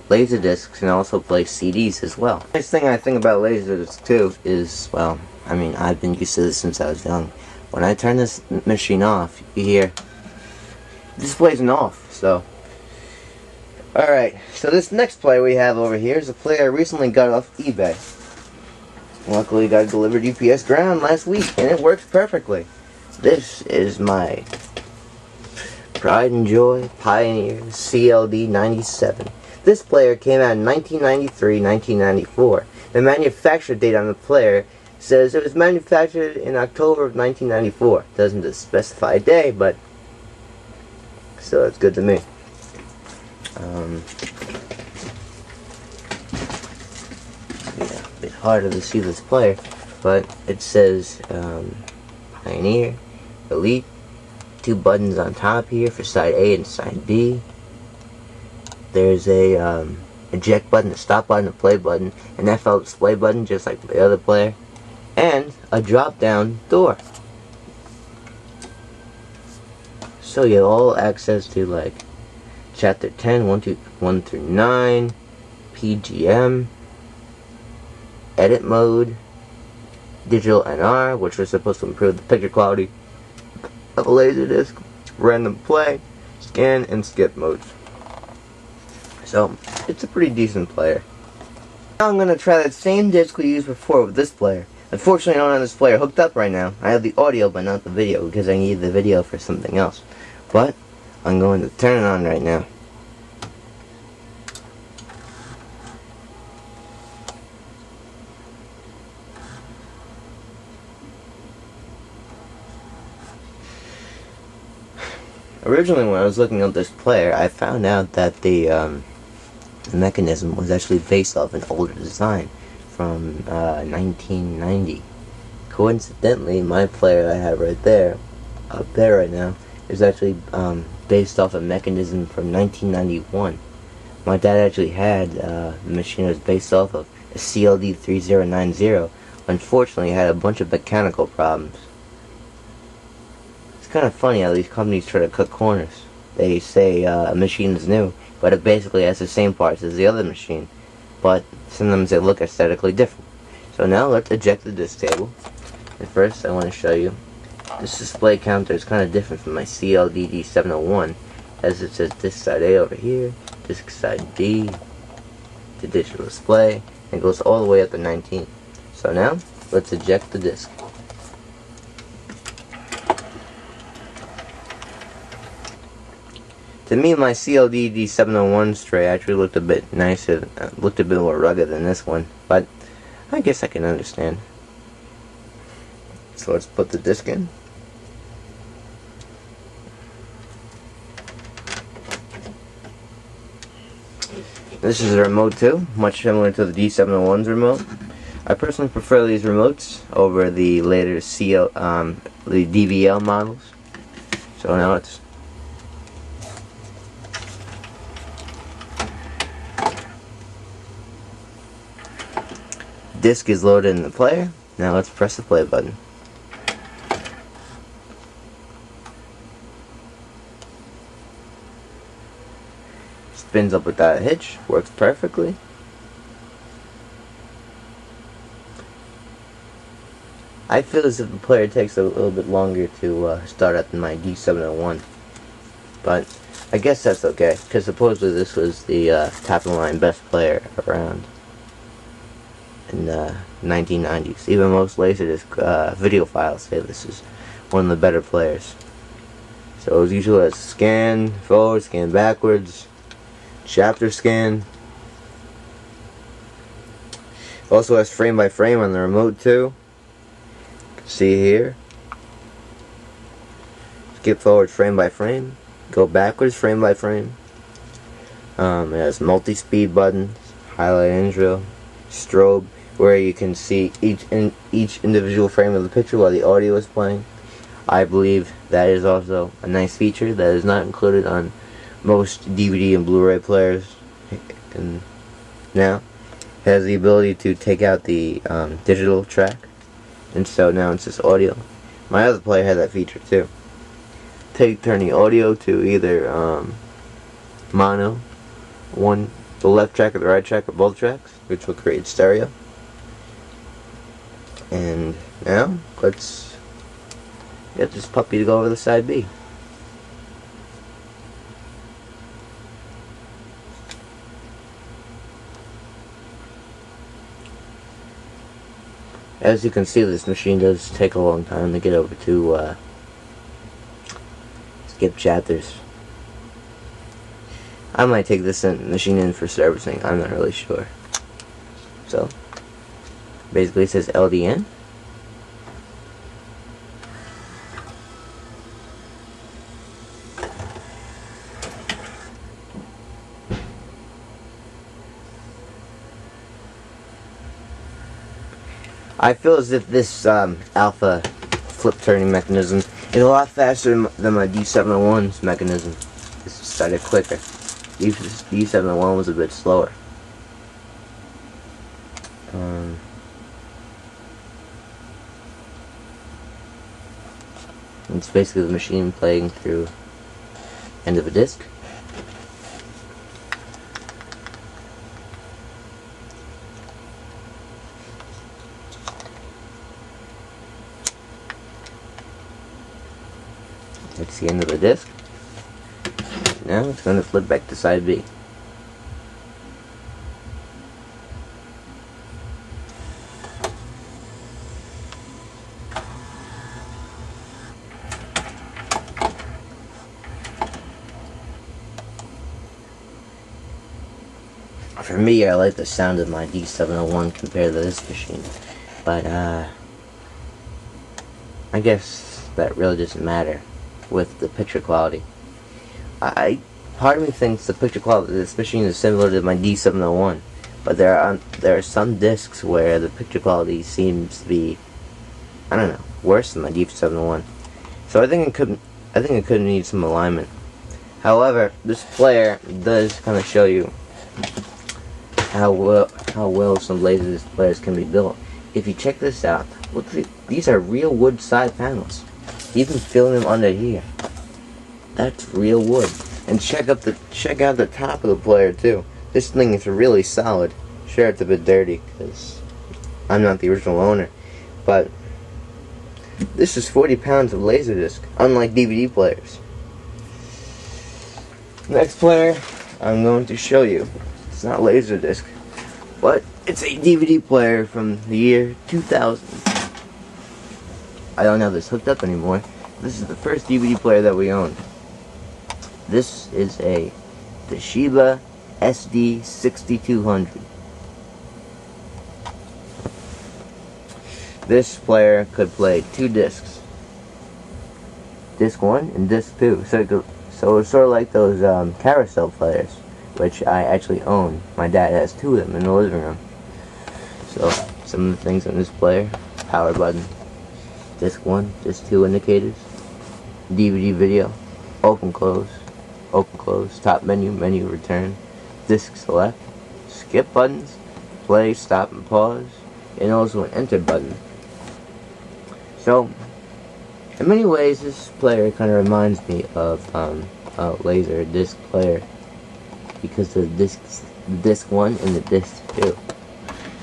laser discs and also play CDs as well. The nice thing I think about laser discs too is, well, I mean, I've been used to this since I was young. When I turn this machine off, you hear display's off. So, alright, so this next player we have over here is a player I recently got off eBay. Luckily got delivered UPS ground last week and it works perfectly. This is my pride and joy Pioneer CLD D701. This player came out in 1993-1994. The manufacture date on the player says it was manufactured in October of 1994. Doesn't specify a day, but still it's good to me. Yeah, a bit harder to see this player, but it says Pioneer, Elite, 2 buttons on top here for side A and side B. There's a eject button, a stop button, a play button, an FL display button just like the other player, and a drop down door. So you have all access to like chapter 10, 1 through 9, PGM, edit mode, digital NR, which was supposed to improve the picture quality of a laserdisc, random play, scan, and skip modes. So, it's a pretty decent player. Now I'm going to try that same disc we used before with this player. Unfortunately, I don't have this player hooked up right now. I have the audio but not the video because I need the video for something else. But, I'm going to turn it on right now. Originally, when I was looking at this player, I found out that the mechanism was actually based off an older design from 1990. Coincidentally, my player I have right there, up there right now, is actually based off a mechanism from 1991. My dad actually had the machine was based off of a CLD 3090. Unfortunately, it had a bunch of mechanical problems. It's kind of funny how these companies try to cut corners. They say a machine is new, but it basically has the same parts as the other machine. But sometimes they look aesthetically different. So now let's eject the disk table. And first I want to show you this display counter is kind of different from my CLD D701, as it says disk side A over here, disk side B, the digital display, and it goes all the way up to 19. So now let's eject the disk. To me, my CLD D701 tray actually looked a bit nicer, looked a bit more rugged than this one, but I guess I can understand. So let's put the disc in. This is a remote too, much similar to the D701's remote. I personally prefer these remotes over the later the DVL models. So now it's disc is loaded in the player. Now let's press the play button. Spins up without a hitch, works perfectly. I feel as if the player takes a little bit longer to start up than my D701, but I guess that's okay, because supposedly this was the top of the line best player around in the 1990s. Even most Laserdisc video files say this is one of the better players. So it usually has scan forward, scan backwards, chapter scan. Also has frame by frame on the remote too. You can see here. Skip forward frame by frame. Go backwards frame by frame. It has multi-speed buttons, highlight intro, strobe, where you can see each individual frame of the picture while the audio is playing. I believe that is also a nice feature that is not included on most DVD and Blu-ray players. And now it has the ability to take out the digital track, and so now it's just audio. My other player had that feature too. Turn the audio to either mono the left track or the right track or both tracks, which will create stereo. And now let's get this puppy to go over the side B. As you can see, this machine does take a long time to get over to skip chapters. I might take this machine in for servicing, I'm not really sure. So, basically it says LDN. I feel as if this alpha flip turning mechanism is a lot faster than my D701's mechanism. This started quicker. D701 was a bit slower. It's basically the machine playing through end of a disc. That's the end of the disc. Now it's going to flip back to side B. For me, I like the sound of my D701 compared to this machine, but I guess that really doesn't matter with the picture quality. Part of me thinks the picture quality of this machine is similar to my D701, but there are some discs where the picture quality seems to be, I don't know, worse than my D701. So I think it could need some alignment. However, this player does kind of show you how well some Laserdisc players can be built. If you check this out, look, these are real wood side panels. Even feeling them under here, that's real wood. And check out the top of the player too. This thing is really solid. Sure, it's a bit dirty because I'm not the original owner, but this is 40 pounds of Laserdisc, unlike DVD players. Next player I'm going to show you. It's not Laserdisc, but it's a DVD player from the year 2000. I don't have this hooked up anymore. This is the first DVD player that we owned. This is a Toshiba SD 6200. This player could play 2 discs. Disc 1 and disc 2. So it's sort of like those carousel players, which I actually own. My dad has 2 of them in the living room. So some of the things on this player: power button, disc 1, disc 2 indicators, DVD video, open close, top menu, menu return, disc select, skip buttons, play, stop, and pause, and also an enter button. So in many ways, this player kind of reminds me of a laser disc player because of the disc 1 and the disc 2.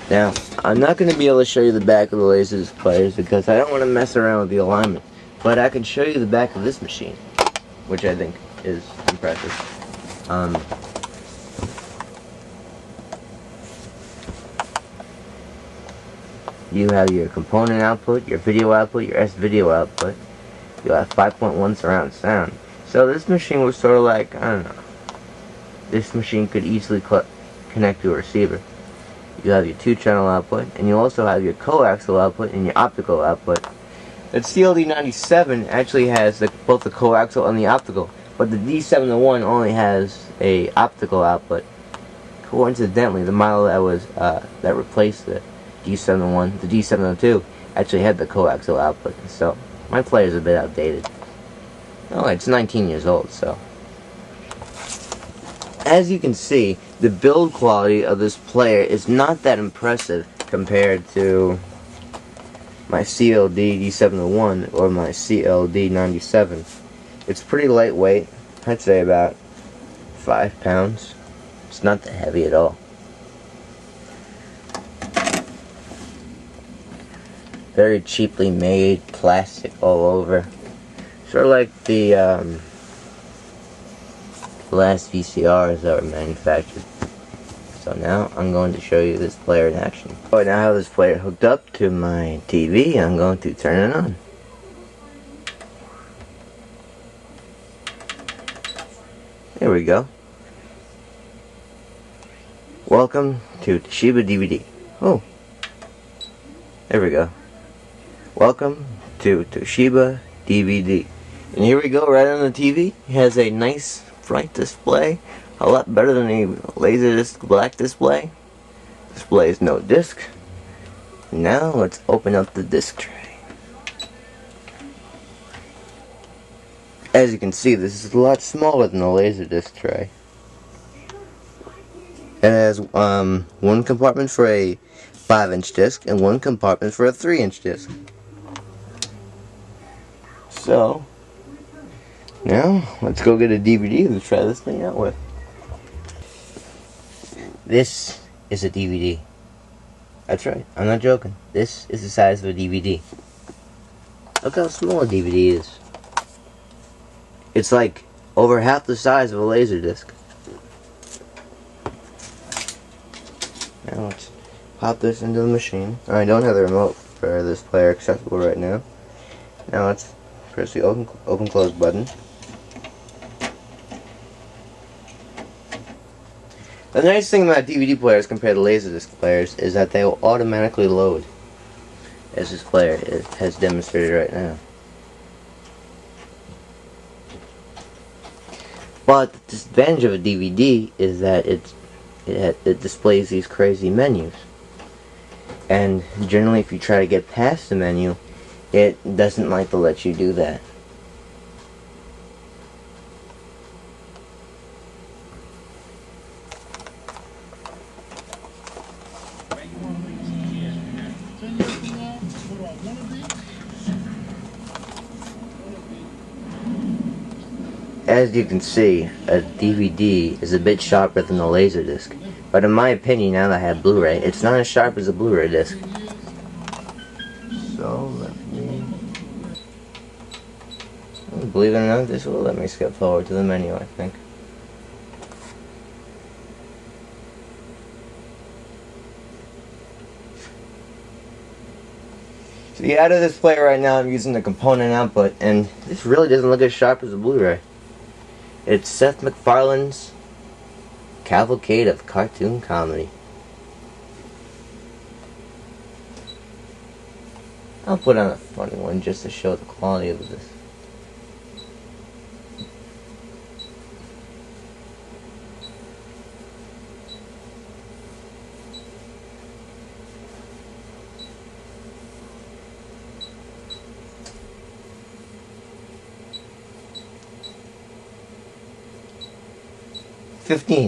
Now, I'm not going to be able to show you the back of the Laserdisc players because I don't want to mess around with the alignment, but I can show you the back of this machine, which I think is impressive. You have your component output, your video output, your S-video output. You have 5.1 surround sound. So this machine was sort of like, I don't know, this machine could easily connect to a receiver. You have your 2-channel output, and you also have your coaxial output and your optical output. The CLD 97 actually has both the coaxial and the optical, but the D701 only has a optical output. Coincidentally, the model that replaced the D701, the D702, actually had the coaxial output, so my player's a bit outdated. Oh, it's 19 years old, so. As you can see, the build quality of this player is not that impressive compared to my CLD D701 or my CLD 97. It's pretty lightweight. I'd say about 5 pounds. It's not that heavy at all. Very cheaply made, plastic all over. Sort of like the last VCRs that were manufactured. So now I'm going to show you this player in action. So I now have this player hooked up to my TV. I'm going to turn it on. There we go. Welcome to Toshiba DVD. Oh, there we go. Welcome to Toshiba DVD. And here we go, right on the TV. It has a nice bright display. A lot better than a Laserdisc black display. Display is no disc. Now let's open up the disc tray. As you can see, this is a lot smaller than the Laserdisc tray. It has one compartment for a 5-inch disc and one compartment for a 3-inch disc. So, now let's go get a DVD to try this thing out with. This is a DVD. That's right, I'm not joking. This is the size of a DVD. Look how small a DVD is. It's like over half the size of a Laserdisc. Now let's pop this into the machine. I don't have the remote for this player accessible right now. Now let's press the open close button. The nice thing about DVD players compared to Laserdisc players is that they will automatically load, as this player has demonstrated right now. But the disadvantage of a DVD is that it displays these crazy menus. And generally if you try to get past the menu, it doesn't like to let you do that. As you can see, a DVD is a bit sharper than a Laserdisc. But in my opinion, now that I have Blu-ray, it's not as sharp as a Blu-ray disc. So, believe it or not, this will let me skip forward to the menu, I think. See, out of this player right now, I'm using the component output, and this really doesn't look as sharp as a Blu-ray. It's Seth MacFarlane's Cavalcade of Cartoon Comedy. I'll put on a funny one just to show the quality of this.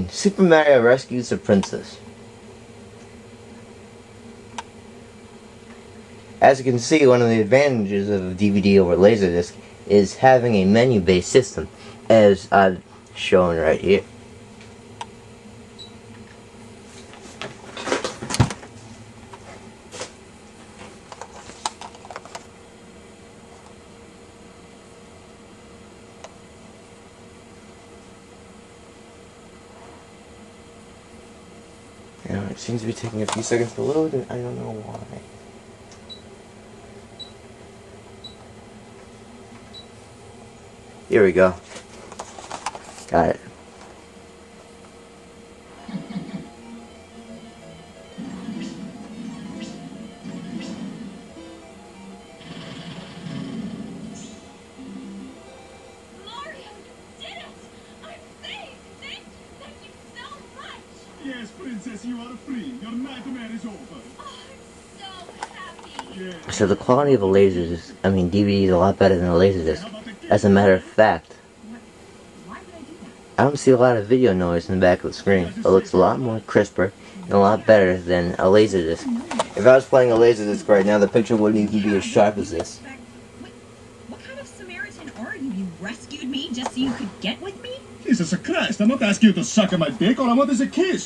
Super Mario Rescues the Princess. As you can see, one of the advantages of a DVD over Laserdisc is having a menu-based system, as I've shown right here. Now, it seems to be taking a few seconds to load, and I don't know why. Here we go. Got it. Yes, Princess, you are free. Your nightmare is over. Oh, I'm so happy. Yes. So the quality of a Laserdisc, DVD is a lot better than a Laserdisc. As a matter of fact, Why would I do that? I don't see a lot of video noise in the back of the screen. It looks a lot more crisper and a lot better than a Laserdisc. If I was playing a Laserdisc right now, the picture wouldn't even be as sharp as this. What kind of Samaritan are you? You rescued me just so you could get with me? Jesus Christ, I'm not asking you to suck on my dick. All I want is a kiss.